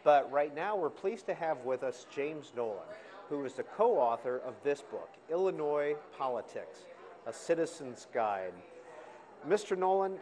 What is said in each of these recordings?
But right now we're pleased to have with us James Nowlan, who is the co-author of this book, Illinois Politics, A Citizen's Guide. Mr. Nowlan,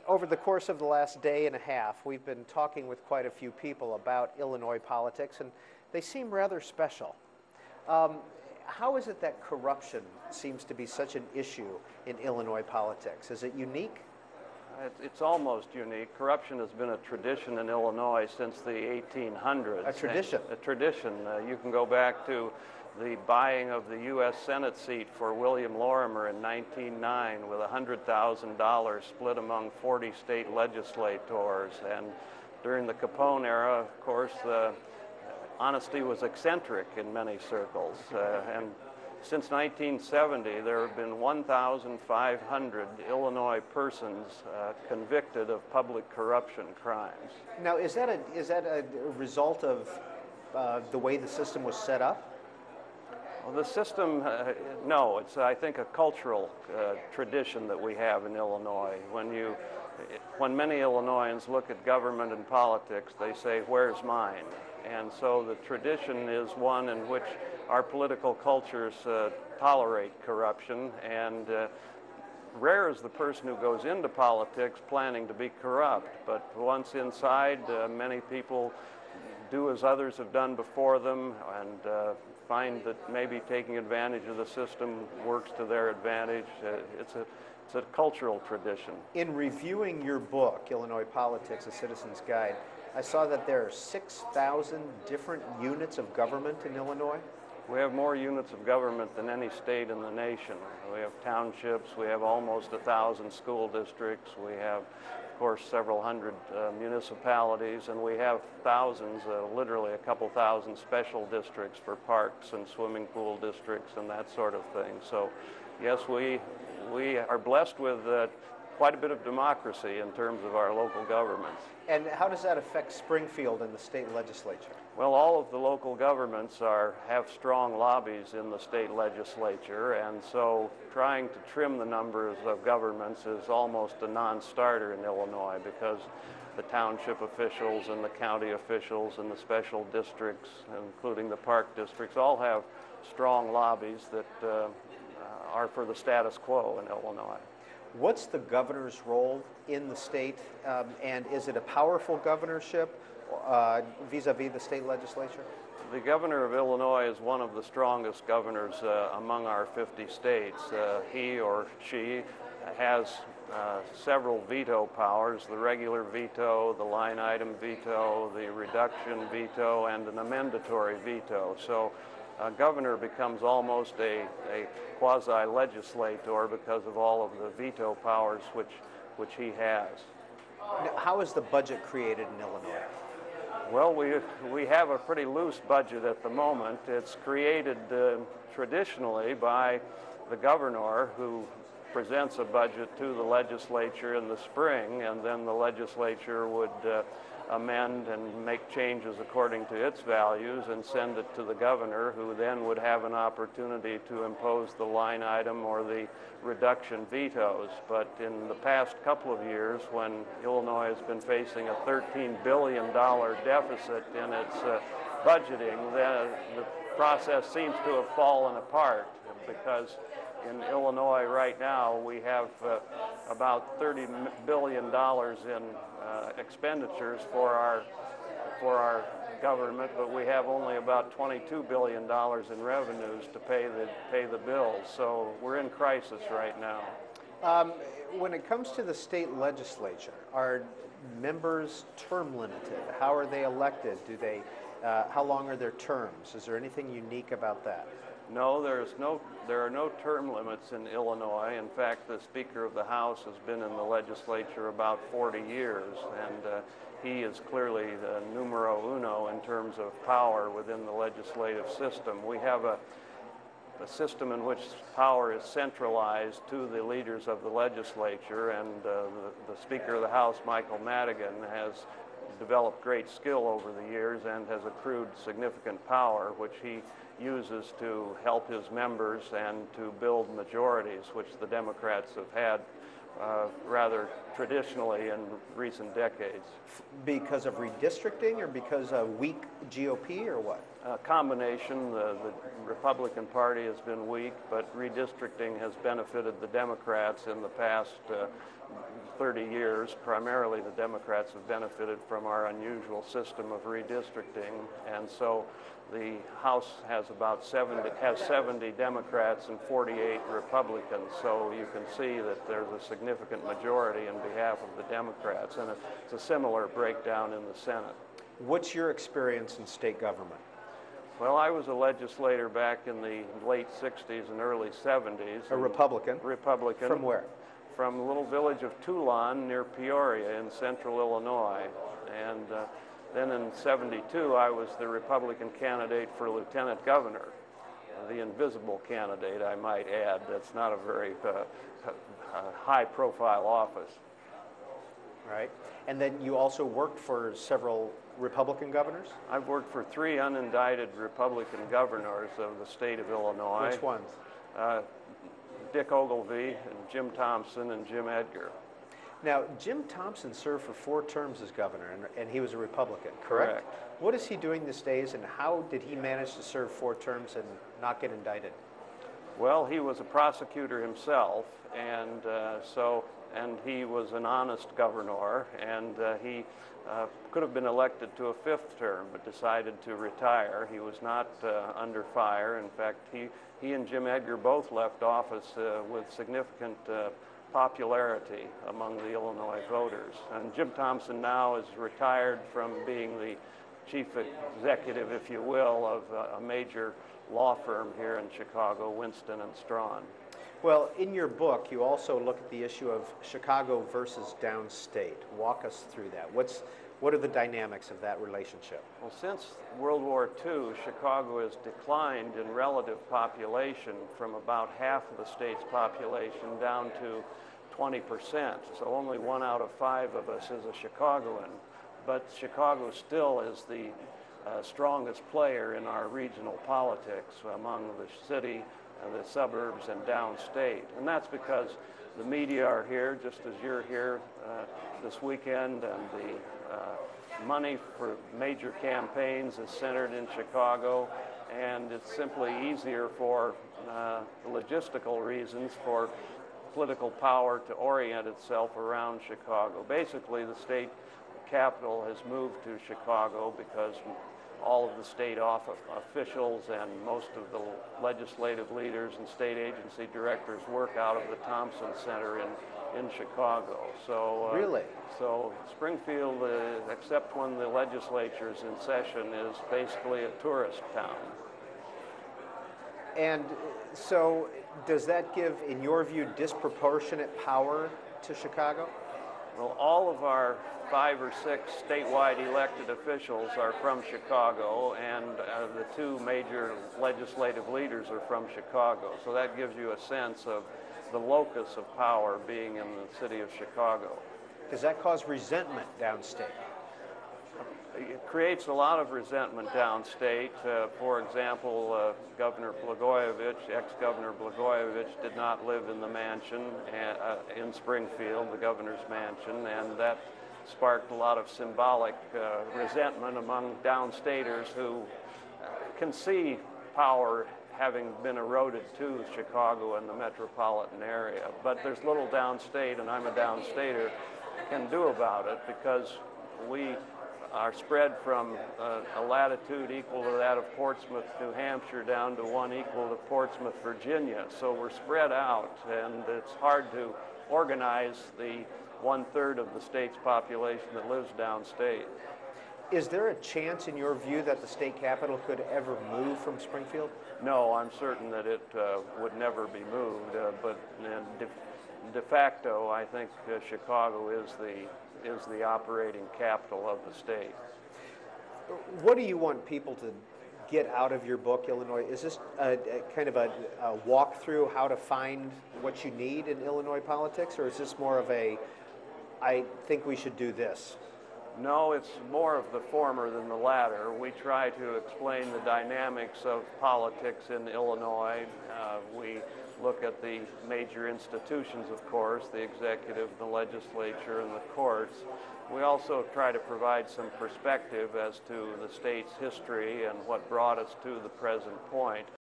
over the course of the last day and a half, we've been talking with quite a few people about Illinois politics, and they seem rather special. How is it that corruption seems to be such an issue in Illinois politics? Is it unique? It's almost unique. Corruption has been a tradition in Illinois since the 1800s. A tradition? A tradition. You can go back to the buying of the U.S. Senate seat for William Lorimer in 1909 with $100,000 split among 40 state legislators. And during the Capone era, of course, honesty was eccentric in many circles. And since 1970, there have been 1,500 Illinois persons convicted of public corruption crimes. Now, is that a result of the way the system was set up? Well, the system, no, it's, I think, a cultural tradition that we have in Illinois. When many Illinoisans look at government and politics, they say, "Where's mine?" And so the tradition is one in which our political cultures tolerate corruption, and rare is the person who goes into politics planning to be corrupt. But once inside, many people do as others have done before them and find that maybe taking advantage of the system works to their advantage. It's a cultural tradition. In reviewing your book, Illinois Politics, A Citizen's Guide, I saw that there are 6,000 different units of government in Illinois. We have more units of government than any state in the nation. We have townships, we have almost 1,000 school districts, we have, of course, several hundred municipalities, and we have thousands, literally a couple thousand special districts for parks and swimming pool districts and that sort of thing. So, yes, we are blessed with quite a bit of democracy in terms of our local governments. And how does that affect Springfield and the state legislature? Well, all of the local governments have strong lobbies in the state legislature, and so trying to trim the numbers of governments is almost a non-starter in Illinois because the township officials and the county officials and the special districts, including the park districts, all have strong lobbies that are for the status quo in Illinois. What's the governor's role in the state, and is it a powerful governorship vis-a-vis the state legislature? The governor of Illinois is one of the strongest governors among our 50 states. He or she has several veto powers: the regular veto, the line item veto, the reduction veto, and an amendatory veto. So a governor becomes almost a quasi-legislator because of all of the veto powers which he has. Now, how is the budget created in Illinois? Well, we have a pretty loose budget at the moment. It's created traditionally by the governor, who presents a budget to the legislature in the spring, and then the legislature would amend and make changes according to its values and send it to the governor, who then would have an opportunity to impose the line item or the reduction vetoes. But in the past couple of years, when Illinois has been facing a $13 billion deficit in its budgeting, the process seems to have fallen apart, because in Illinois right now we have about $30 billion in expenditures for our government, but we have only about $22 billion in revenues to pay the bills. So we're in crisis right now. When it comes to the state legislature, are members term limited? How are they elected? How long are their terms? Is there anything unique about that? No, there are no term limits in Illinois. In fact, the Speaker of the House has been in the legislature about 40 years, and he is clearly the numero uno in terms of power within the legislative system. We have a system in which power is centralized to the leaders of the legislature, and the Speaker of the House, Michael Madigan, has developed great skill over the years and has accrued significant power, which he uses to help his members and to build majorities, which the Democrats have had rather traditionally in recent decades. Because of redistricting or because of weak GOP or what? A combination. The Republican Party has been weak, but redistricting has benefited the Democrats in the past 30 years. Primarily the Democrats have benefited from our unusual system of redistricting, and so the House has about 70 Democrats and 48 Republicans, so you can see that there's a significant majority in behalf of the Democrats, and it's a similar breakdown in the Senate. What's your experience in state government? Well, I was a legislator back in the late 60s and early 70s. A Republican? Republican. From where? From the little village of Toulon near Peoria in central Illinois. And then in 72, I was the Republican candidate for lieutenant governor, the invisible candidate, I might add. That's not a very high-profile office. Right. And then you also worked for several Republican governors? I've worked for 3 unindicted Republican governors of the state of Illinois. Which ones? Dick Ogilvy, and Jim Thompson, and Jim Edgar. Now, Jim Thompson served for 4 terms as governor, and he was a Republican, correct? What is he doing these days, and how did he manage to serve 4 terms and not get indicted? Well, he was a prosecutor himself, and and he was an honest governor, and he could have been elected to a 5th term, but decided to retire. He was not under fire. In fact, he and Jim Edgar both left office with significant popularity among the Illinois voters. And Jim Thompson now is retired from being the chief executive, if you will, of a major law firm here in Chicago, Winston & Strawn. Well, in your book, you also look at the issue of Chicago versus downstate. Walk us through that. What are the dynamics of that relationship? Well, since World War II, Chicago has declined in relative population from about half of the state's population down to 20%. So only 1 out of 5 of us is a Chicagoan. But Chicago still is the strongest player in our regional politics among the city, the suburbs, and downstate. And that's because the media are here, just as you're here this weekend, and the money for major campaigns is centered in Chicago, and it's simply easier for logistical reasons for political power to orient itself around Chicago. Basically, the state capital has moved to Chicago because all of the state officials and most of the legislative leaders and state agency directors work out of the Thompson Center in Chicago. So really? So Springfield, except when the legislature is in session, is basically a tourist town. And so does that give, in your view, disproportionate power to Chicago? Well, all of our 5 or 6 statewide elected officials are from Chicago, and the 2 major legislative leaders are from Chicago. So that gives you a sense of the locus of power being in the city of Chicago. Does that cause resentment downstate? It creates a lot of resentment downstate. For example, Governor Blagojevich, ex-Governor Blagojevich, did not live in the mansion in Springfield, the governor's mansion, and that sparked a lot of symbolic resentment among downstaters who can see power having been eroded to Chicago and the metropolitan area. But there's little downstate, and I'm a downstater, can do about it, because we are spread from a latitude equal to that of Portsmouth, New Hampshire, down to one equal to Portsmouth, Virginia. So we're spread out, and it's hard to organize the 1/3 of the state's population that lives downstate. Is there a chance, in your view, that the state capital could ever move from Springfield? No, I'm certain that it would never be moved, but de facto, I think Chicago is the operating capital of the state. What do you want people to get out of your book, Illinois? Is this kind of a walk through how to find what you need in Illinois politics, or is this more of a, I think we should do this? No, it's more of the former than the latter. We try to explain the dynamics of politics in Illinois. look at the major institutions, of course, the executive, the legislature, and the courts. We also try to provide some perspective as to the state's history and what brought us to the present point.